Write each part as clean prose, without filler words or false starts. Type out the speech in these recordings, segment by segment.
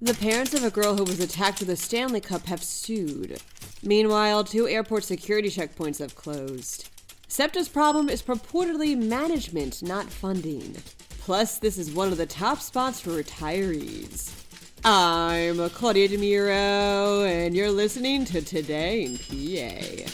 The parents of a girl who was attacked with a Stanley Cup have sued. Meanwhile, 2 airport security checkpoints have closed. SEPTA's problem is purportedly management, not funding. Plus, this is one of the top spots for retirees. I'm Claudia Dimuro, and you're listening to Today in PA.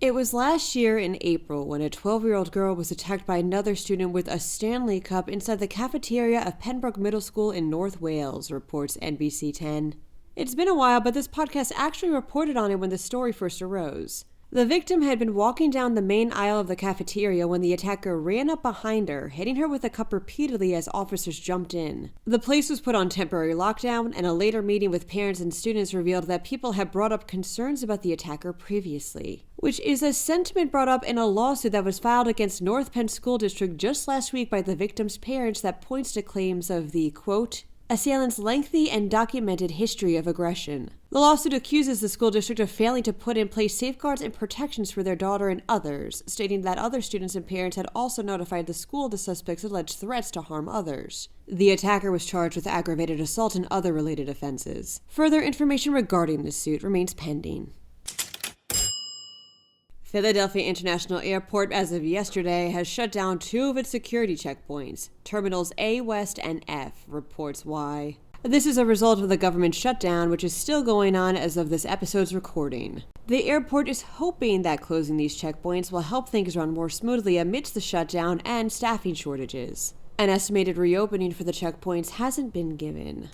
It was last year in April when a 12-year-old girl was attacked by another student with a Stanley Cup inside the cafeteria of Pembroke Middle School in North Wales, reports NBC 10. It's been a while, but this podcast actually reported on it when the story first arose. The victim had been walking down the main aisle of the cafeteria when the attacker ran up behind her, hitting her with a cup repeatedly as officers jumped in. The place was put on temporary lockdown, and a later meeting with parents and students revealed that people had brought up concerns about the attacker previously, which is a sentiment brought up in a lawsuit that was filed against North Penn School District just last week by the victim's parents that points to claims of the, quote, assailant's lengthy and documented history of aggression. The lawsuit accuses the school district of failing to put in place safeguards and protections for their daughter and others, stating that other students and parents had also notified the school of the suspect's alleged threats to harm others. The attacker was charged with aggravated assault and other related offenses. Further information regarding this suit remains pending. Philadelphia International Airport, as of yesterday, has shut down 2 of its security checkpoints, Terminals A West and F, reports Y. This is a result of the government shutdown, which is still going on as of this episode's recording. The airport is hoping that closing these checkpoints will help things run more smoothly amidst the shutdown and staffing shortages. An estimated reopening for the checkpoints hasn't been given.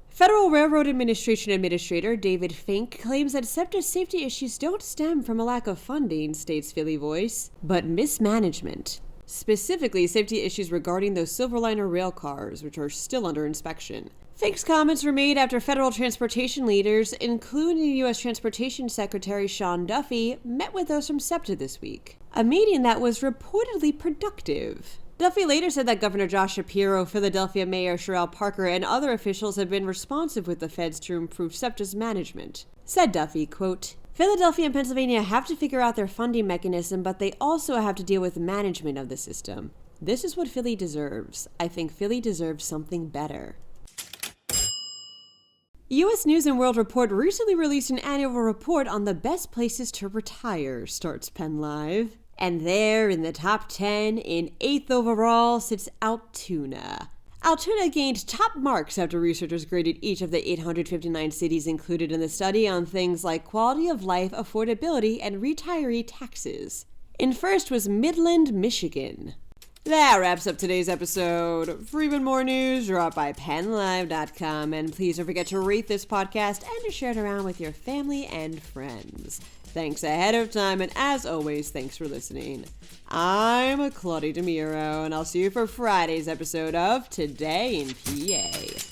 Federal Railroad Administration Administrator David Fink claims that SEPTA's safety issues don't stem from a lack of funding, states Philly Voice, but mismanagement. Specifically, safety issues regarding those Silverliner rail cars, which are still under inspection. Fink's comments were made after federal transportation leaders, including U.S. Transportation Secretary Sean Duffy, met with those from SEPTA this week. A meeting that was reportedly productive. Duffy later said that Governor Josh Shapiro, Philadelphia Mayor Sherrell Parker, and other officials have been responsive with the feds to improve SEPTA's management. Said Duffy, quote, Philadelphia and Pennsylvania have to figure out their funding mechanism, but they also have to deal with management of the system. This is what Philly deserves. I think Philly deserves something better. U.S. News & World Report recently released an annual report on the best places to retire, starts PennLive. And there, in the top 10, in 8th overall, sits Altoona. Altoona gained top marks after researchers graded each of the 859 cities included in the study on things like quality of life, affordability, and retiree taxes. In first was Midland, Michigan. That wraps up today's episode. For even more news, drop by PennLive.com, and please don't forget to rate this podcast and to share it around with your family and friends. Thanks ahead of time, and as always, thanks for listening. I'm Claudia Dimuro, and I'll see you for Friday's episode of Today in PA.